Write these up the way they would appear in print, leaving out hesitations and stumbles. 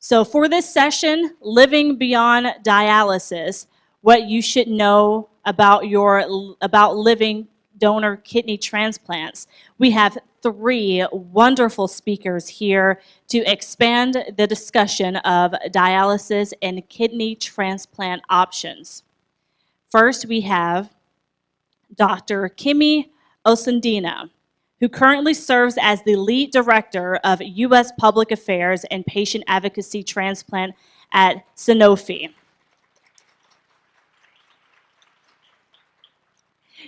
So for this session, Living Beyond Dialysis, what you should know about living donor kidney transplants. We have three wonderful speakers here to expand the discussion of dialysis and kidney transplant options. First, we have Dr. Kemi Osundia, who currently serves as the lead director of U.S. Public Affairs and Patient Advocacy Transplant at Sanofi.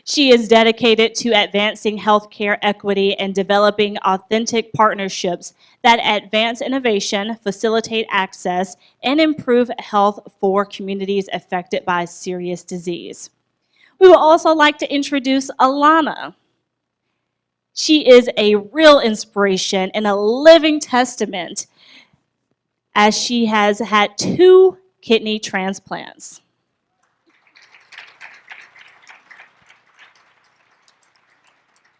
She is dedicated to advancing healthcare equity and developing authentic partnerships that advance innovation, facilitate access, and improve health for communities affected by serious disease. We would also like to introduce Alana. She is a real inspiration and a living testament as she has had 2 kidney transplants.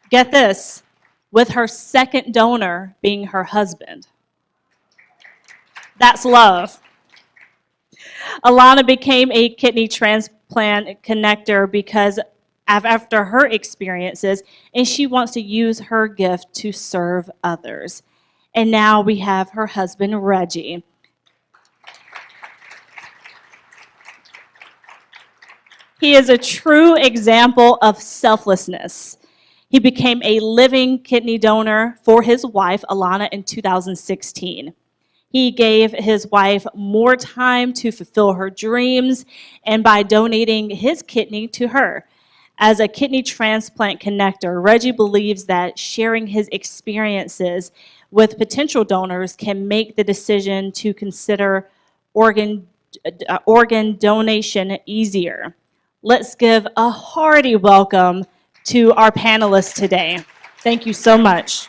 Get this, with her second donor being her husband. That's love. Alana became a kidney transplant connector because after her experiences, and she wants to use her gift to serve others. And now we have her husband, Reggie. He is a true example of selflessness. He became a living kidney donor for his wife, Alana, in 2016. He gave his wife more time to fulfill her dreams, and by donating his kidney to her. As a kidney transplant connector, Reggie believes that sharing his experiences with potential donors can make the decision to consider organ donation easier. Let's give a hearty welcome to our panelists today. Thank you so much.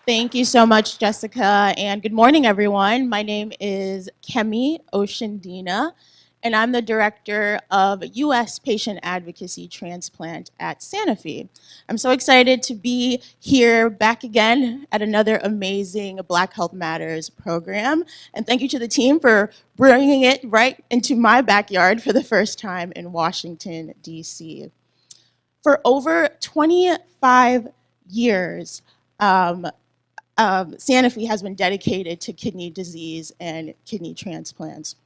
Thank you so much, Jessica, and good morning, everyone. My name is Kemi Osundia, and I'm the Director of U.S. Patient Advocacy Transplant at Sanofi. I'm so excited to be here back again at another amazing Black Health Matters program, and thank you to the team for bringing it right into my backyard for the first time in Washington, D.C. For over 25 years, Sanofi has been dedicated to kidney disease and kidney transplants.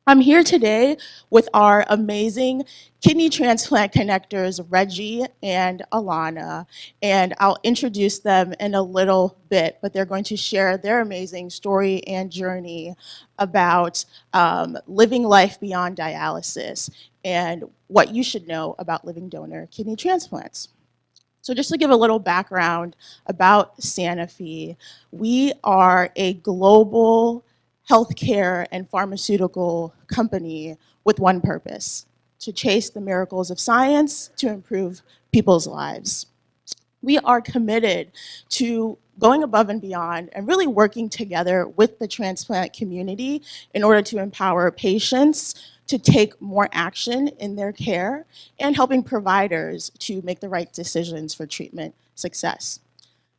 I'm here today with our amazing kidney transplant connectors, Reggie and Alana, and I'll introduce them in a little bit, but they're going to share their amazing story and journey about living life beyond dialysis and what you should know about living donor kidney transplants. So just to give a little background about Sanofi, we are a global healthcare and pharmaceutical company with one purpose: to chase the miracles of science to improve people's lives. We are committed to going above and beyond and really working together with the transplant community in order to empower patients to take more action in their care and helping providers to make the right decisions for treatment success.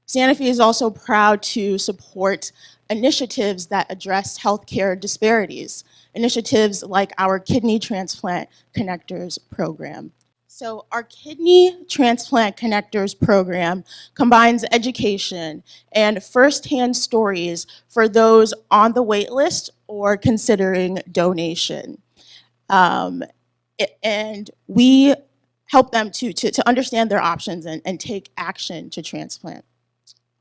Sanofi is also proud to support initiatives that address healthcare disparities, initiatives like our Kidney Transplant Connectors program. So our Kidney Transplant Connectors program combines education and firsthand stories for those on the wait list or considering donation. And we help them to understand their options and take action to transplant.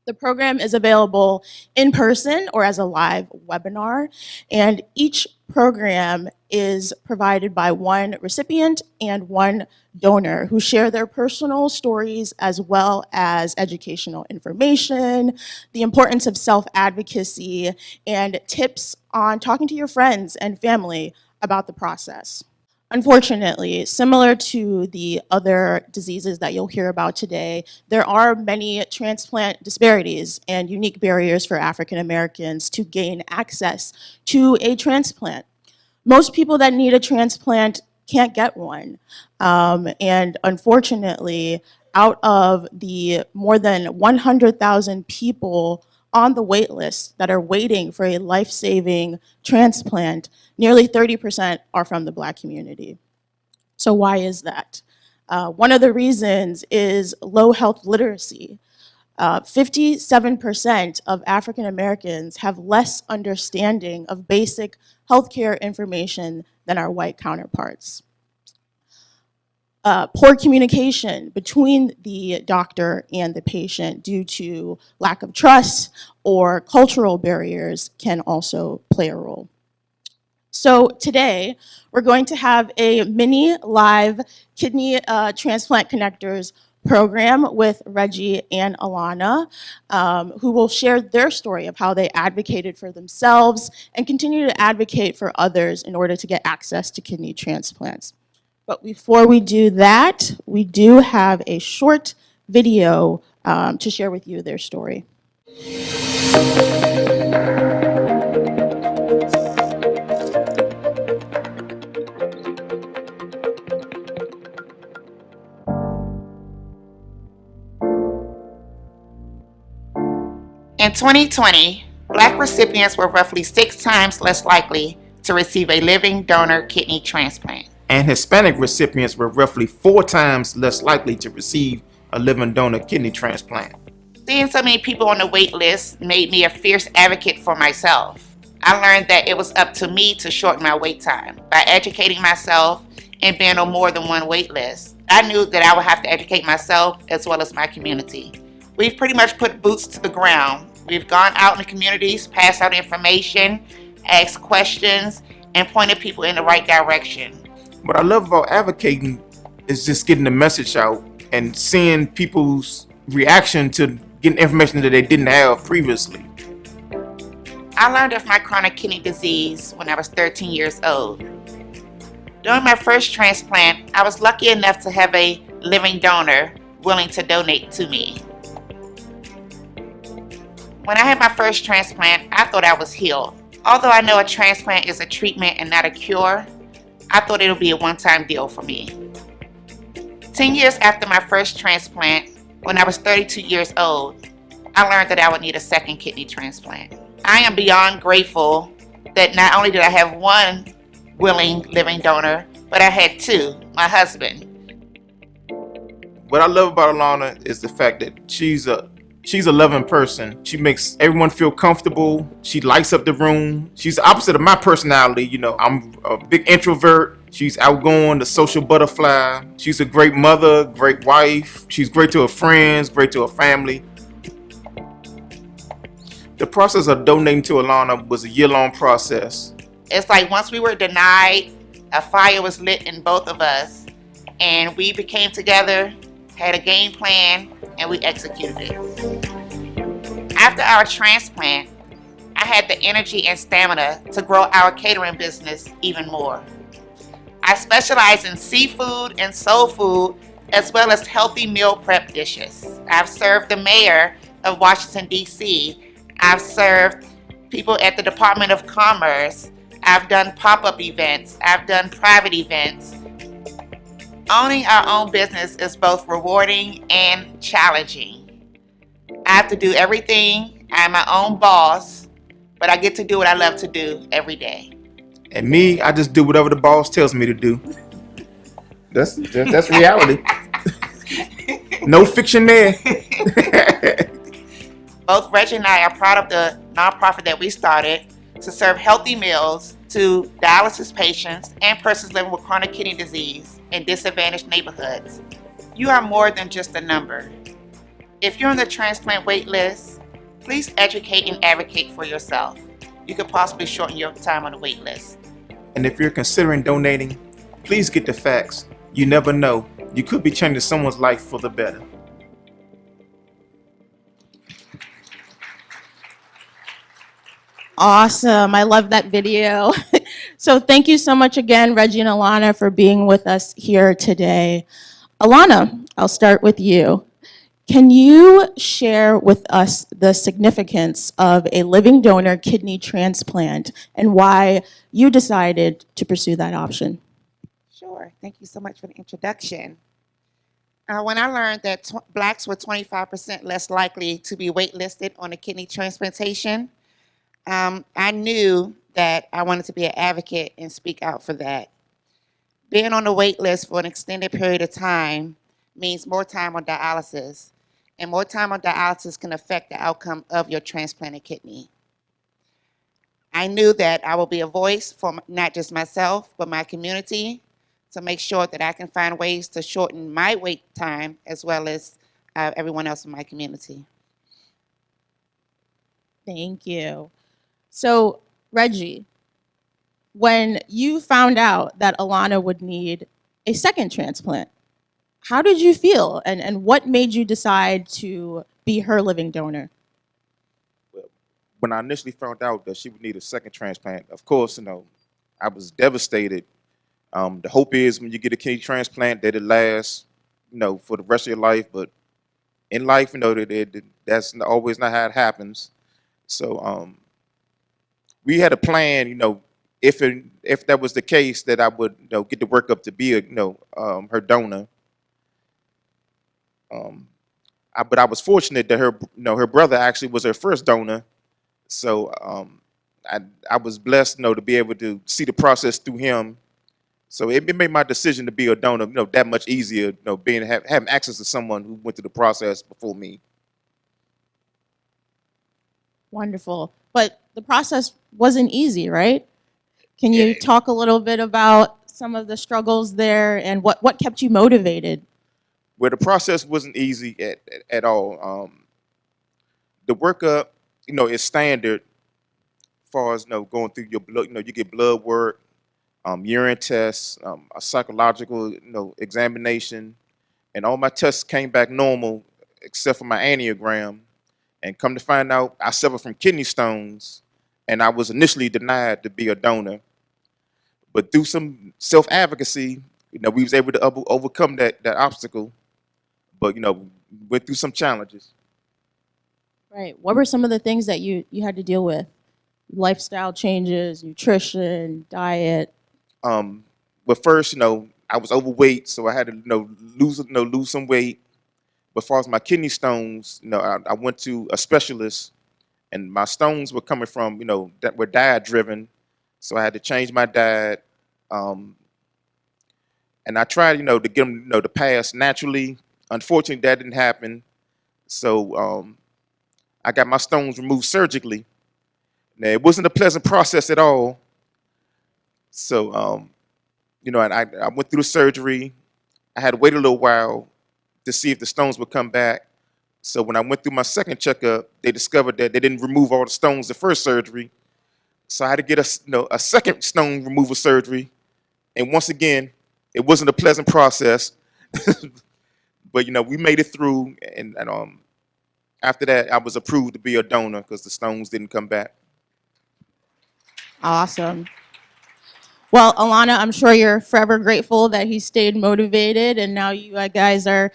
The program is available in person or as a live webinar, and each program is provided by one recipient and one donor who share their personal stories as well as educational information, the importance of self-advocacy, and tips on talking to your friends and family about the process. Unfortunately, similar to the other diseases that you'll hear about today, there are many transplant disparities and unique barriers for African Americans to gain access to a transplant. Most people that need a transplant can't get one. And unfortunately, out of the more than 100,000 people on the wait list that are waiting for a life-saving transplant, nearly 30% are from the Black community. So why is that? One of the reasons is low health literacy. 57% of African Americans have less understanding of basic healthcare information than our white counterparts. Poor communication between the doctor and the patient due to lack of trust or cultural barriers can also play a role. So today, we're going to have a mini live kidney transplant connectors program with Reggie and Alana, who will share their story of how they advocated for themselves and continue to advocate for others in order to get access to kidney transplants. But before we do that, we do have a short video to share with you their story. In 2020, Black recipients were roughly 6 times less likely to receive a living donor kidney transplant. And Hispanic recipients were roughly 4 times less likely to receive a living donor kidney transplant. Seeing so many people on the wait list made me a fierce advocate for myself. I learned that it was up to me to shorten my wait time by educating myself and being on more than one wait list. I knew that I would have to educate myself as well as my community. We've pretty much put boots to the ground. We've gone out in the communities, passed out information, asked questions, and pointed people in the right direction. What I love about advocating is just getting the message out and seeing people's reaction to getting information that they didn't have previously. I learned of my chronic kidney disease when I was 13 years old. During my first transplant, I was lucky enough to have a living donor willing to donate to me. When I had my first transplant, I thought I was healed. Although I know a transplant is a treatment and not a cure, I thought it would be a one-time deal for me. 10 years after my first transplant, when I was 32 years old, I learned that I would need a second kidney transplant. I am beyond grateful that not only did I have one willing living donor, but I had 2, my husband. What I love about Alana is the fact that she's a loving person. She makes everyone feel comfortable. She lights up the room. She's the opposite of my personality. You know, I'm a big introvert. She's outgoing, the social butterfly. She's a great mother, great wife. She's great to her friends, great to her family. The process of donating to Alana was a year-long process. It's like once we were denied, a fire was lit in both of us, and we became together, had a game plan, and we executed it. After our transplant, I had the energy and stamina to grow our catering business even more. I specialize in seafood and soul food, as well as healthy meal prep dishes. I've served the mayor of Washington, D.C. I've served people at the Department of Commerce. I've done pop-up events. I've done private events. Owning our own business is both rewarding and challenging. I have to do everything. I'm my own boss, but I get to do what I love to do every day. And me, I just do whatever the boss tells me to do. That's reality. No fiction there. Both Reggie and I are proud of the nonprofit that we started to serve healthy meals to dialysis patients and persons living with chronic kidney disease in disadvantaged neighborhoods. You are more than just a number. If you're on the transplant wait list, please educate and advocate for yourself. You could possibly shorten your time on the wait list. And if you're considering donating, please get the facts. You never know. You could be changing someone's life for the better. Awesome. I love that video. So thank you so much again, Reggie and Alana, for being with us here today. Alana, I'll start with you. Can you share with us the significance of a living donor kidney transplant and why you decided to pursue that option? Sure. Thank you so much for the introduction. When I learned that blacks were 25% less likely to be waitlisted on a kidney transplantation, I knew that I wanted to be an advocate and speak out for that. Being on the wait list for an extended period of time means more time on dialysis, and more time on dialysis can affect the outcome of your transplanted kidney. I knew that I will be a voice for not just myself, but my community to make sure that I can find ways to shorten my wait time as well as everyone else in my community. Thank you. So, Reggie, when you found out that Alana would need a second transplant, how did you feel? And what made you decide to be her living donor? When I initially found out that she would need a second transplant, of course, I was devastated. The hope is when you get a kidney transplant that it lasts, for the rest of your life. But in life, that's always not how it happens. So we had a plan, if that was the case, that I would, get the work up to be her donor. But I was fortunate that her brother actually was her first donor. So I was blessed, to be able to see the process through him. So it made my decision to be a donor, that much easier, having access to someone who went through the process before me. Wonderful. But the process wasn't easy, right? Can you Yeah. talk a little bit about some of the struggles there and what kept you motivated? Where the process wasn't easy at all. The workup, is standard as far as going through your blood. You get blood work, urine tests, a psychological examination, and all my tests came back normal except for my angiogram. And come to find out, I suffer from kidney stones, and I was initially denied to be a donor. But through some self advocacy, we was able to overcome that obstacle. But went through some challenges. Right. What were some of the things that you had to deal with? Lifestyle changes, nutrition, diet. But first, I was overweight, so I had to lose some weight. But as far as my kidney stones, I went to a specialist, and my stones were coming from that were diet driven, so I had to change my diet. Um, and I tried to get them to pass naturally. Unfortunately, that didn't happen. So I got my stones removed surgically. Now it wasn't a pleasant process at all. So and I went through the surgery. I had to wait a little while to see if the stones would come back. So when I went through my second checkup, they discovered that they didn't remove all the stones the first surgery. So I had to get a second stone removal surgery. And once again, it wasn't a pleasant process. But we made it through, and after that, I was approved to be a donor because the stones didn't come back. Awesome. Well, Alana, I'm sure you're forever grateful that he stayed motivated, and now you guys are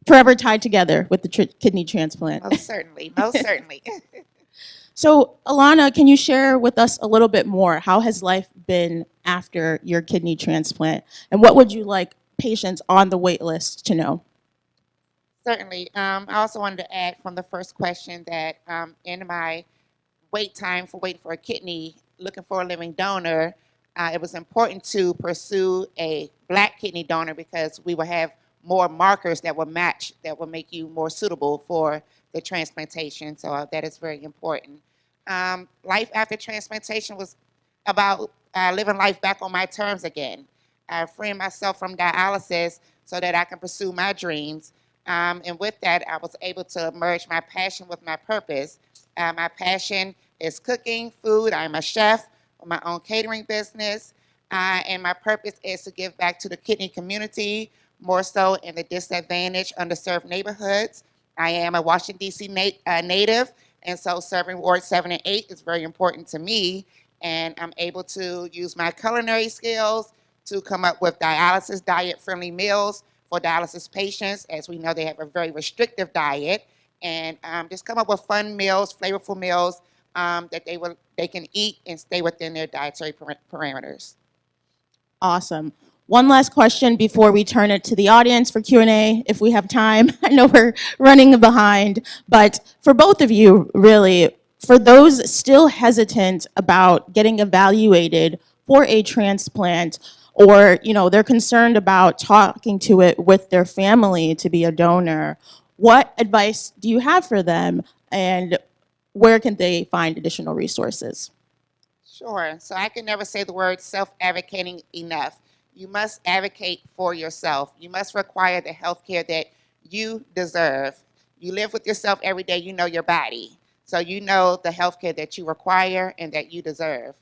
forever tied together with the kidney transplant. Most certainly, most certainly. So, Alana, can you share with us a little bit more? How has life been after your kidney transplant? And what would you like patients on the wait list to know? Certainly. I also wanted to add from the first question that in my wait time for waiting for a kidney, looking for a living donor, it was important to pursue a black kidney donor because we will have more markers that will match, that will make you more suitable for the transplantation. So that is very important. Life after transplantation was about living life back on my terms again, freeing myself from dialysis so that I can pursue my dreams. And with that, I was able to merge my passion with my purpose. My passion is cooking food. I'm a chef with my own catering business. And my purpose is to give back to the kidney community, more so in the disadvantaged, underserved neighborhoods. I am a Washington, D.C. Native, and so serving Ward 7 and 8 is very important to me. And I'm able to use my culinary skills to come up with dialysis diet-friendly meals for dialysis patients, as we know they have a very restrictive diet, and just come up with fun meals, flavorful meals that they can eat and stay within their dietary parameters. Awesome. One last question before we turn it to the audience for Q&A, if we have time. I know we're running behind, but for both of you, really, for those still hesitant about getting evaluated for a transplant, or they're concerned about talking to it with their family to be a donor, what advice do you have for them, and where can they find additional resources? Sure. So I can never say the word self-advocating enough. You must advocate for yourself. You must require the health care that you deserve. You live with yourself every day. You know your body. So you know the health care that you require and that you deserve.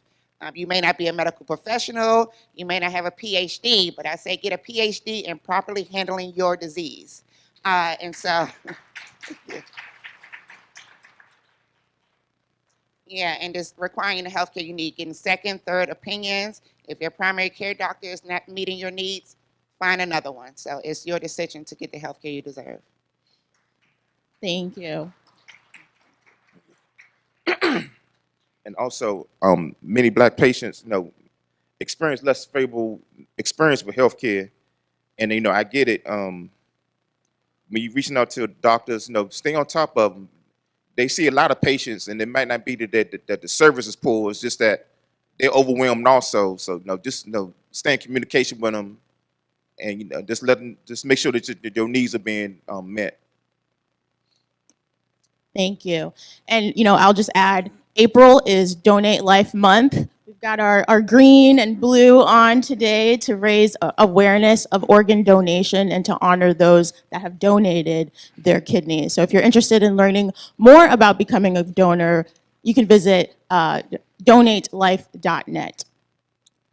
You may not be a medical professional. You may not have a PhD, but I say get a PhD in properly handling your disease. And so Yeah, and just requiring the healthcare you need, getting second, third opinions. If your primary care doctor is not meeting your needs, find another one. So it's your decision to get the healthcare you deserve. Thank you. And also, many Black patients, experience less favorable experience with healthcare, and I get it. When you're reaching out to doctors, stay on top of them. They see a lot of patients, and it might not be that the service is poor. It's just that they're overwhelmed also. So just stay in communication with them, and just make sure that your needs are being met. Thank you. And, I'll just add, April is Donate Life Month. We've got our green and blue on today to raise awareness of organ donation and to honor those that have donated their kidneys. So if you're interested in learning more about becoming a donor, you can visit donatelife.net.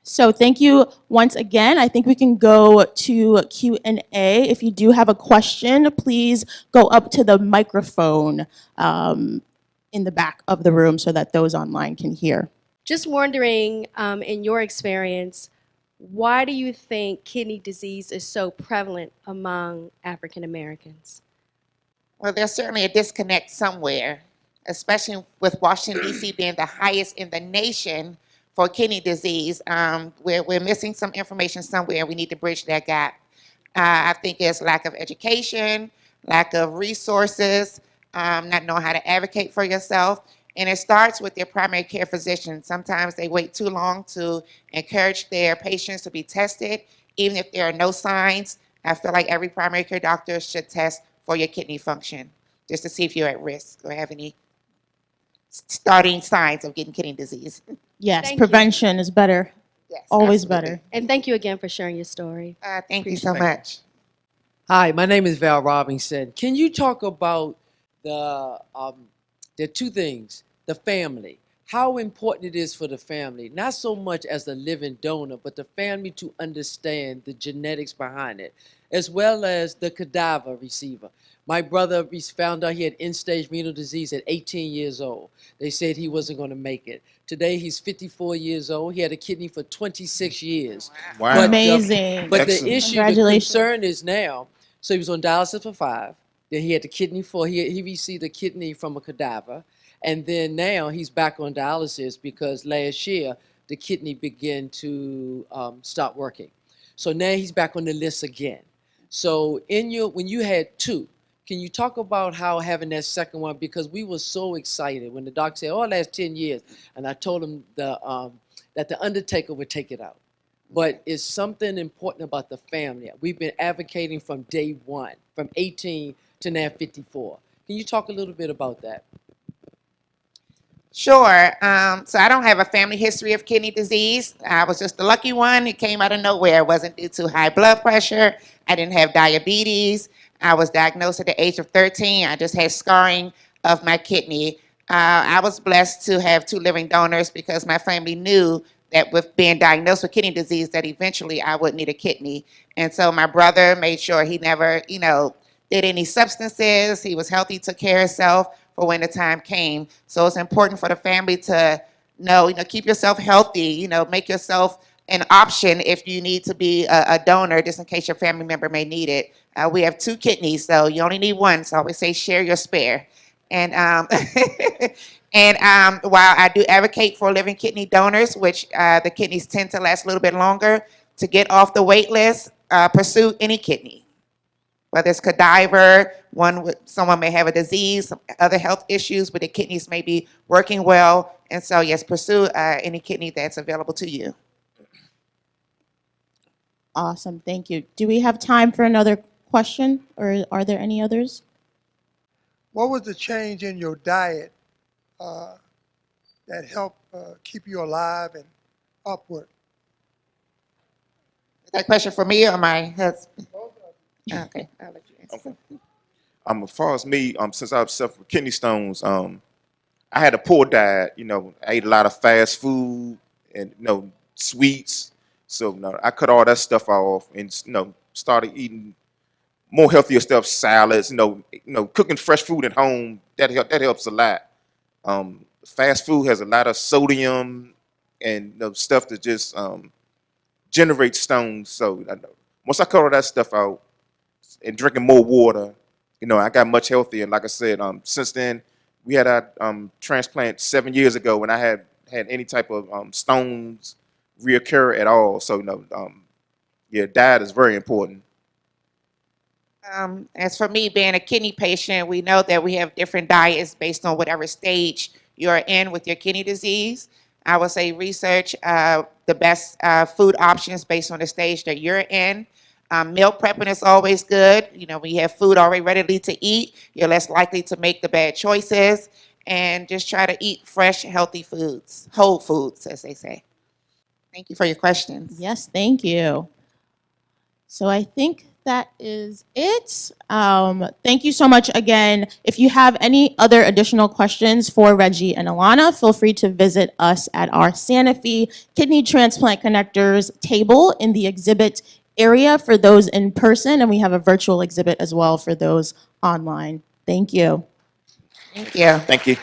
So thank you once again. I think we can go to Q&A. If you do have a question, please go up to the microphone in the back of the room so that those online can hear. Just wondering, in your experience, why do you think kidney disease is so prevalent among African Americans? Well, there's certainly a disconnect somewhere, especially with Washington, D.C. being the highest in the nation for kidney disease. We're missing some information somewhere. We need to bridge that gap. I think it's lack of education, lack of resources, not knowing how to advocate for yourself. And it starts with your primary care physician. Sometimes they wait too long to encourage their patients to be tested, even if there are no signs. I feel like every primary care doctor should test for your kidney function, just to see if you're at risk or have any starting signs of getting kidney disease. Yes, Thank you. prevention is better, Yes, always absolutely. better. And thank you again for sharing your story. Thank you so Thank you. much. Hi, my name is Val Robinson. Can you talk about the two things, the family, how important it is for the family, not so much as the living donor, but the family to understand the genetics behind it, as well as the cadaver receiver. My brother found out he had end-stage renal disease at 18 years old. They said he wasn't going to make it. Today, he's 54 years old. He had a kidney for 26 years. Wow. But, Amazing. But the Excellent. issue, the Congratulations. concern is now, so he was on dialysis for 5. Then he had the kidney he received a kidney from a cadaver. And then now he's back on dialysis because last year the kidney began to stop working. So now he's back on the list again. So when you had 2, can you talk about how having that second one, because we were so excited when the doctor said, oh, it lasts 10 years. And I told him that the undertaker would take it out. But it's something important about the family. We've been advocating from day one, from 18 to now 54. Can you talk a little bit about that? Sure. So I don't have a family history of kidney disease. I was just the lucky one. It came out of nowhere. It wasn't due to high blood pressure. I didn't have diabetes. I was diagnosed at the age of 13. I just had scarring of my kidney. I was blessed to have 2 living donors because my family knew that with being diagnosed with kidney disease that eventually I would need a kidney. And so my brother made sure he never, did any substances. He was healthy, took care of himself for when the time came. So it's important for the family to know, keep yourself healthy, make yourself an option if you need to be a donor, just in case your family member may need it. We have 2 kidneys, so you only need one. So I always say share your spare. And while I do advocate for living kidney donors, which the kidneys tend to last a little bit longer, To get off the wait list, pursue any kidney. Whether it's cadaver, someone may have a disease, some other health issues, but the kidneys may be working well. And so, yes, pursue any kidney that's available to you. Awesome, thank you. Do we have time for another question, or are there any others? What was the change in your diet that helped keep you alive and upward? Is that a question for me or my husband? Okay, I'll let you answer. As far as me, since I've suffered with kidney stones, I had a poor diet. You know, I ate a lot of fast food and sweets. So I cut all that stuff off and started eating more healthier stuff, salads. Cooking fresh food at home that helps a lot. Fast food has a lot of sodium and stuff that just generates stones. So once I cut all that stuff out and drinking more water, I got much healthier. And like I said, since then, we had our transplant 7 years ago, and I had any type of stones reoccur at all. So yeah, diet is very important. As for me, being a kidney patient, we know that we have different diets based on whatever stage you're in with your kidney disease. I would say research the best food options based on the stage that you're in. Meal prepping is always good. When you have food already ready to eat, you're less likely to make the bad choices. And just try to eat fresh, healthy foods, whole foods, as they say. Thank you for your questions. Yes, thank you. So I think that is it. Thank you so much again. If you have any other additional questions for Reggie and Alana, feel free to visit us at our Sanofi Kidney Transplant Connectors table in the exhibit area for those in person, and we have a virtual exhibit as well for those online. Thank you. Thank you. Thank you.